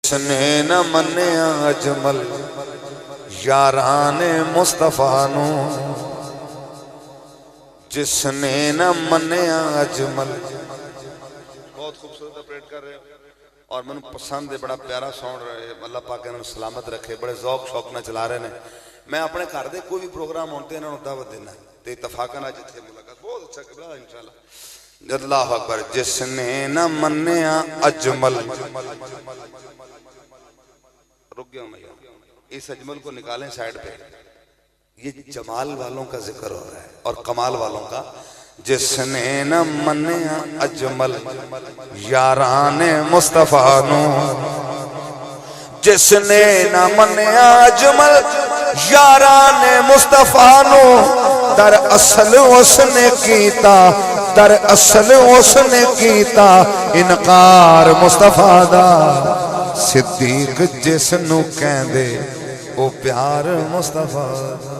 جس نے نہ منیا اجمل یاران مصطفیٰ نو، جس نے نہ منیا اجمل. بہت خوبصورت اپریٹ کر رہے ہو اور میں پسند ہے، بڑا پیارا ساؤنڈ رہے. اللہ پاک انہوں سلامت رکھے، بڑے ذوق شوق نہ چلا رہے ہیں. میں اپنے گھر دے کوئی بھی پروگرام ہوتے ہیں انہوں نے دعوت دینا تے اتفاقاً اج اتنے ملاقات بہت اچھا قبلہ انشاءاللہ. اللہ اکبر. جس نے نہ منیا اجمل، رک گیا ہوں میں، اس اجمل کو نکالیں سائیڈ پہ. یہ جمال والوں کا ذکر ہو رہا ہے اور کمال والوں کا. جس نے نہ منیا اجمل یاران مصطفیٰ نو، جس نے نہ منیا اجمل یاران مصطفیٰ نو، در اصل اس نے کیتا، در اصل اس نے کیتا انکار مصطفیٰ دا. صدیق جس نو کہندے او پیار مصطفیٰ دا.